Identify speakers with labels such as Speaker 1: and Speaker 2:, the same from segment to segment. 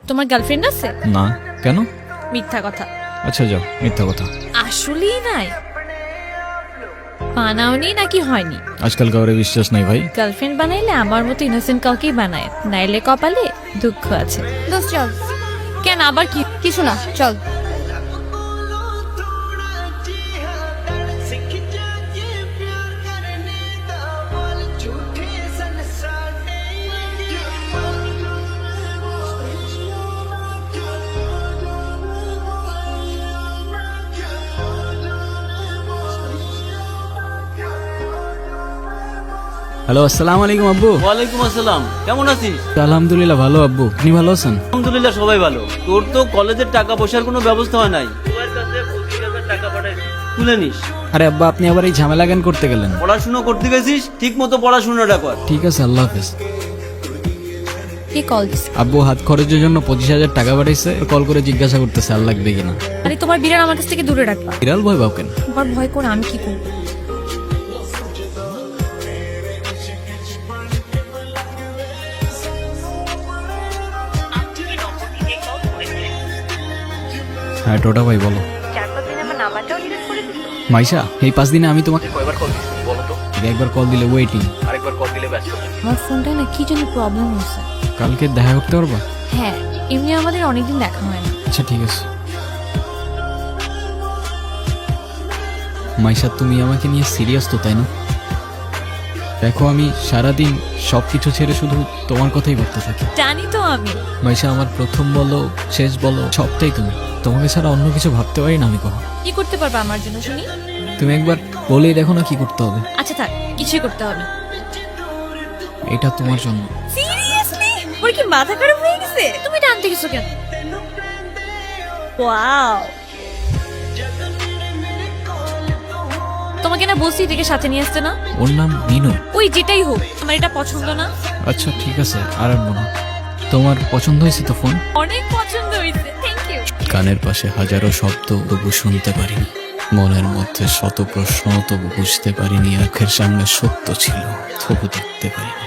Speaker 1: তোমার গার্লফ্রেন্ড আছে?
Speaker 2: না। কেন?
Speaker 1: মিথ্যা কথা।
Speaker 2: আচ্ছা যাও, মিথ্যা কথা।
Speaker 1: আসলেই নাই? বানাওনি নাকি হয়নি?
Speaker 2: আজকাল কাউরে বিশ্বাস নাই ভাই।
Speaker 1: গার্লফ্রেন্ড বানাইলে আমার মতো ইনোসেন্ট কাউকেই বানায়, নাইলে কপালে দুঃখ আছে।
Speaker 3: দোস্ত চল।
Speaker 1: কেন আবার কি?
Speaker 3: কিছু না, চল।
Speaker 2: হ্যালো, আসসালামু আলাইকুম আব্বু।
Speaker 4: ওয়ালাইকুম আসসালাম। কেমন আছিস?
Speaker 2: আলহামদুলিল্লাহ ভালো আব্বু, আপনি ভালো আছেন?
Speaker 4: আলহামদুলিল্লাহ সবাই ভালো। তোর তো কলেজের টাকা পয়সার কোনো ব্যবস্থা হয় নাই, তোর কাছে 25,000 টাকা পাঠাইছি, তুলে নিস।
Speaker 2: আরে আব্বা, আপনি আবার এই ঝামেলা কেন করতে গেলেন?
Speaker 4: পড়াশুনো করতে গেছিস, ঠিক মতো পড়াশুনোটা কর।
Speaker 2: ঠিক আছে, আল্লাহ হাফেজ।
Speaker 1: কে কল দিছে?
Speaker 2: আব্বু হাত খরচের জন্য 25,000 টাকা পাঠাইছে, কল করে জিজ্ঞাসা করতেছে আর লাগবে কিনা।
Speaker 1: আরে তোমার বিড়াল আমার কাছ থেকে দূরে রাখবা।
Speaker 2: বিড়াল ভয় পাও কেন?
Speaker 1: তোমার ভয় করে আমি কি করবো?
Speaker 2: হ্যাঁ টোটা ভাই বলো। মাইশা, এই 5 দিনে আমি তোমাকে কয়বার কল দিছি বলো তো? একবার কল দিলে ওয়েটিং, আরেকবার কল দিলে ব্যস্ত।
Speaker 1: আমার ফোনটা না কি জন্য প্রবলেম হয়েছে।
Speaker 2: কালকে দেখা করতে পারবা?
Speaker 1: হ্যাঁ, এমনি আমাদের অনেকদিন দেখা হয় না।
Speaker 2: আচ্ছা ঠিক আছে। মাইশা, তুমি আমাকে নিয়ে সিরিয়াস তো, তাই না? দেখো, আমি সারাদিন সবকিছু ছেড়ে শুধু তোমার কথাই ভাবতে থাকি।
Speaker 1: জানি তো আমি।
Speaker 2: মাইশা, আমার প্রথম বলো শেষ বলো সবটাই তুমি। তোমাকে ছাড়া অন্য কিছু ভাবতে পারি না আমি কখনো।
Speaker 1: কি করতে পারবা আমার জন্য শুনি?
Speaker 2: তুমি একবার বলেই দেখো না কি করতে হবে।
Speaker 1: আচ্ছা থাক, কিছুই করতে হবে না।
Speaker 2: এটা তোমার জন্য।
Speaker 1: সিরিয়াসলি? ওর কি মাথা খারাপ হয়ে গেছে? তুমি টানতে গেছো কেন? ওয়াও, তোমাকে না বলছি এটাকে সাথে নিয়ে আসতে না।
Speaker 2: ওর নাম মিনু।
Speaker 1: ওই যেটাই হোক, আমার এটা পছন্দ না।
Speaker 2: আচ্ছা ঠিক আছে, আর আনবো না। তোমার পছন্দ হয়েছে তো ফোন?
Speaker 1: অনেক পছন্দ হয়েছে, থ্যাংক ইউ।
Speaker 2: কানের পাশে হাজারো শব্দ তবু শুনতে পারিনি, মনের মধ্যে শত প্রশ্ন তবু বুঝতে পারিনি, চোখের সামনে সত্য ছিল তবু দেখতে পারিনি।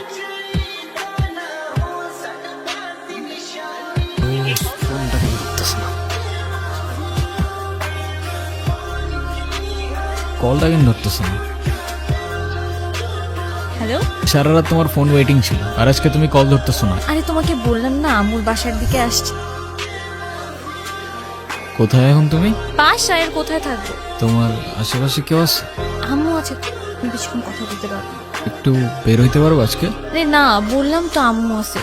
Speaker 2: ফোনটা কেন ধরতেছে না? কলটা কেন ধরতেছে না?
Speaker 1: হ্যালো।
Speaker 2: সারা রাত তোমার ফোন ওয়েটিং ছিল, আর আজকে তুমি কল ধরতেছো না।
Speaker 1: আরে তোমাকে বললাম না আমুর বাসার দিকে আসছি।
Speaker 2: কোথায় এখন তুমি?
Speaker 1: বাসায় আর কোথায় থাকবো?
Speaker 2: তোমার আশেপাশে কেউ আছে?
Speaker 1: আম্মু আছে তো, আমি কিছুক্ষণ কথা বলতে পারবো।
Speaker 2: একটু বের হইতে পারবো আজকে?
Speaker 1: আরে না, বললাম তো আম্মু আছে।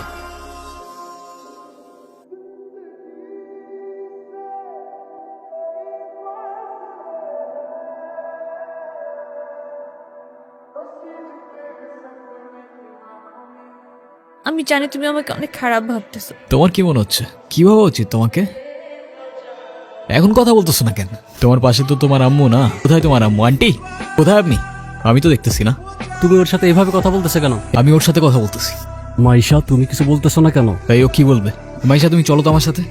Speaker 1: আমি জানি তুমি আমাকে অনেক খারাপ ভাবতেছো।
Speaker 2: তোমার কি মনে হচ্ছে? কি ভাবা উচিত তোমাকে? এখন কথা বলতেছো না কেন? তোমার পাশে তো তোমার আম্মু না। কোথায় তোমার আম্মু? আন্টি কোথায় আপনি? আমি তো দেখতেছি না।
Speaker 5: তুমি ওর সাথে এভাবে কথা বলতেছে কেন?
Speaker 2: আমি ওর সাথে কথা বলতেছি।
Speaker 5: মাইশা, তুমি কিছু বলতেছো না কেন?
Speaker 2: তাই ও কি বলবে? মাইশা, তুমি চলো তো আমার সাথে।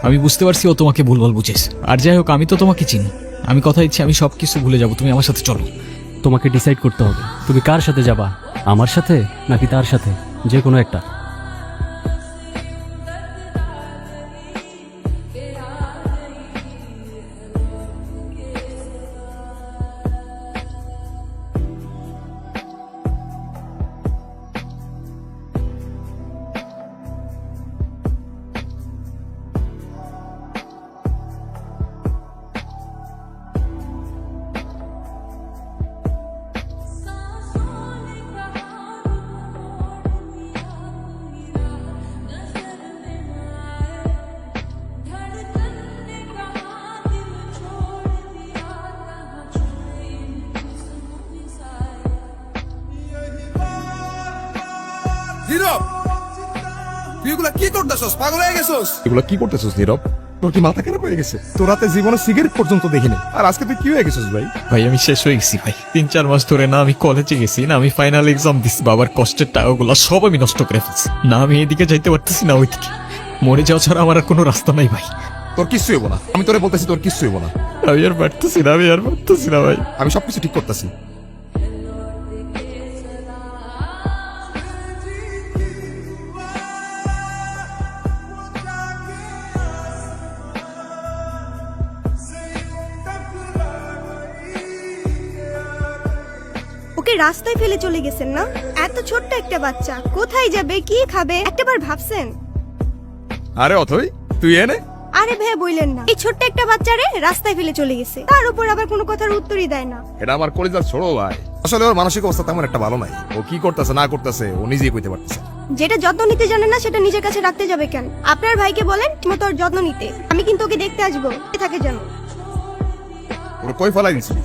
Speaker 2: আমি বুঝতে পারছি ও তোমাকে ভুলভাল বুঝেছে। আর যাই হোক, আমি তো তোমাকে চিনি। আমি কথা দিচ্ছি আমি সবকিছু ভুলে যাবো, তুমি আমার সাথে চলো।
Speaker 5: তোমাকে ডিসাইড করতে হবে তুমি কার সাথে যাবা, আমার সাথে নাকি তার সাথে, যে কোনো একটা।
Speaker 6: নীরব, তুই এগুলা কি করতেছস? পাগল হয়ে গেছস?
Speaker 7: এগুলো কি করতেছিস নীরব? তোর কি মাথা খারাপ হয়ে গেছে? তোর রাতে জীবনে সিগারেট পর্যন্ত দেখিনি, আর আজকে তুই কি হয়ে গেছিস ভাই?
Speaker 2: ভাই আমি শেষ হয়ে গেছি ভাই। 3-4 মাস ধরে না আমি কলেজে গেছি, না আমি ফাইনাল এক্সাম দিছি। বাবার কষ্টের টাকাগুলো সব আমি নষ্ট করে ফেলছি। না আমি এদিকে যাইতে পারতেছি না ওইদিকে। মরে যাওয়া ছাড়া আমার আর কোনো রাস্তা নাই ভাই।
Speaker 7: তোর কিচ্ছু হইব না, আমি তোরে বলতেছি তোর কিচ্ছু হইব না।
Speaker 2: আমি আর পারতেছি না, আমি আর পারতেছি না ভাই।
Speaker 7: আমি সবকিছু ঠিক করতেছি।
Speaker 3: ওকে রাস্তায় ফেলে চলে গেছেন না? এত ছোট্ট একটা বাচ্চা কোথায় যাবে, কি খাবে একটাবার ভাবছেন?
Speaker 7: আরে অথই তুই এনে
Speaker 3: আরে ভাই বললেন না, এই ছোট্ট একটা বাচ্চারে রাস্তায় ফেলে চলে গেছে, তার উপর আবার কোনো কথার উত্তরই দেয় না।
Speaker 7: এটা আমার কলিজার ছোড়ো ভাই। আসলে ওর মানসিক অবস্থা তেমন একটা ভালো নাই। ও কি করতেছে না করতেছে ও নিজেই কইতে পারতেছে না।
Speaker 3: যেটা যত্ন নিতে জানে না সেটা নিজের কাছে রাখতে যাবে কেন? আপনার ভাইকে বলেন ঠিকমতো ওর যত্ন নিতে। আমি কিন্তু ওকে দেখতে আসবো, থাকে যেন।
Speaker 7: ওর কই ফলাই দিছি?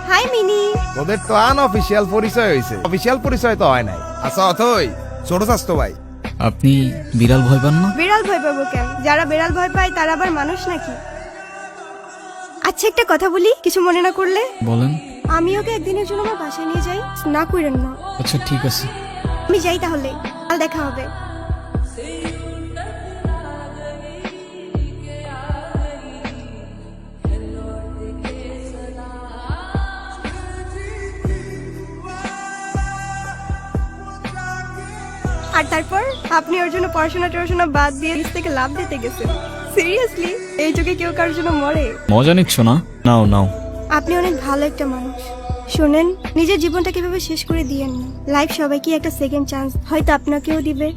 Speaker 3: হাই মিনি।
Speaker 7: ওদের তো আনঅফিশিয়াল পরিচয় হইছে, অফিশিয়াল পরিচয় তো হয় নাই। আচ্ছা অথই ছোট স্বাস্থ্য ভাই।
Speaker 2: আপনি বিড়াল ভয় পান না?
Speaker 3: বিড়াল ভয় পাবো কেন? যারা বিড়াল ভয় পায় তারা আবার মানুষ নাকি? আচ্ছা একটা কথা বলি, কিছু মনে না করলে।
Speaker 2: বলেন।
Speaker 3: আমি ওকে একদিনের জন্য আমার বাসায় নিয়ে যাই, না কইরেন না।
Speaker 2: আচ্ছা ঠিক আছে।
Speaker 3: আমি যাই তাহলে, কাল দেখা হবে। আর তারপর আপনি ওর জন্য পড়াশোনা বাদ দিয়ে নিজ থেকে লাভ দিতে গেছেন। সিরিয়াসলি, এই যুগে কেউ কারোর জন্য মরে?
Speaker 2: মজা নিচ্ছ না? নাও নাও।
Speaker 3: আপনি অনেক ভালো একটা মানুষ। শোনেন, নিজের জীবনটা কিভাবে শেষ করে দিয়েন না। লাইফ সবাইকে একটা সেকেন্ড চান্স, হয়তো আপনাকেও দিবে।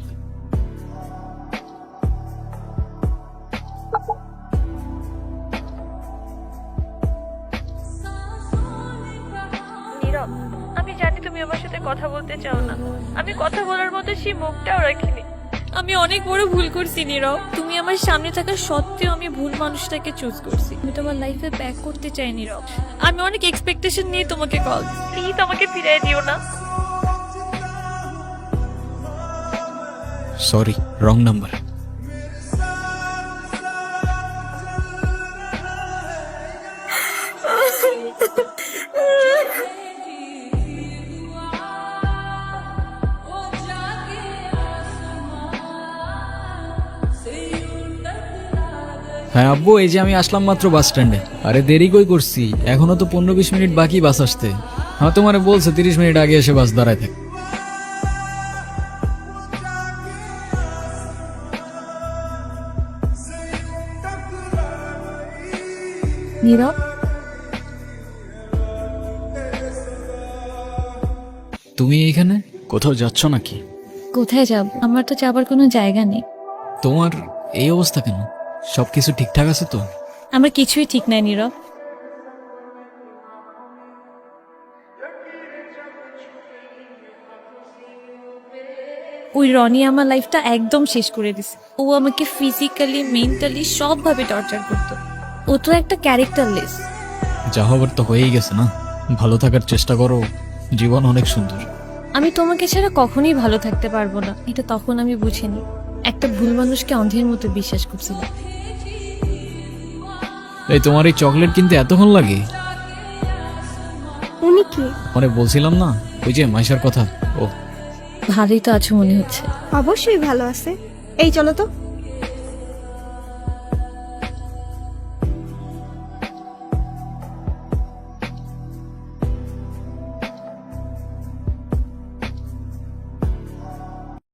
Speaker 1: নীরব, আমি জানি তুমি আমার সাথে কথা বলতে চাও না। আমি কথা বলার মতো সেই মুখটাও রাখিনি। আমি অনেক বড় ভুল করছি নীরব। তুমি আমার সামনে থাকা সত্ত্বেও আমি ভুল মানুষটাকে চুজ করছি। আমি তোমার লাইফে ব্যাক করতে চাই নীরব। আমি অনেক এক্সপেকটেশন নিয়ে তোমাকে কল। প্লিজ আমাকে ফিরিয়ে দিও না।
Speaker 2: Sorry, wrong number.
Speaker 8: হ্যাঁ আব্বু, এই যে আমি আসলাম মাত্র বাস স্ট্যান্ডে। আরে দেরি কই করছি, এখনো তো 15-20 মিনিট বাকি বাস আসতে। হ্যাঁ তোমারে বলছে 30 মিনিট আগে এসে বাস দাঁড়ায় থাকে।
Speaker 1: নীরব,
Speaker 8: তুমি এইখানে কোথাও যাচ্ছ নাকি?
Speaker 1: কোথায় যাব? আমার তো যাবার কোনো জায়গা নেই।
Speaker 8: তোমার এই অবস্থা কেন? সবকিছু ঠিকঠাক আছে তো?
Speaker 1: আমার কিছুই ঠিক নাই নীরব। ওই রনি আমার লাইফটা একদম শেষ করে দিছে। ও আমাকে ফিজিক্যালি, মেন্টালি সবভাবে টর্চার করতো। ও তো একটা ক্যারেক্টারলেস।
Speaker 8: যা হবার তো হয়েই গেছে না, ভালো থাকার চেষ্টা করো, জীবন অনেক সুন্দর।
Speaker 1: আমি তোমাকে ছাড়া কখনোই ভালো থাকতে পারবো না, এটা তখন আমি বুঝিনি। একটা ভুল মানুষকে অন্ধের মতো বিশ্বাস করছিলাম।
Speaker 8: এই তোমার এই চকলেট কিনতে এতক্ষণ লাগে?
Speaker 3: উনি কি?
Speaker 8: মানে বলছিলাম না ওই যে মাইশার কথা। ও
Speaker 1: ভালোই তো আছো মনে হচ্ছে।
Speaker 3: অবশ্যই ভালো আছে। এই চলো তো।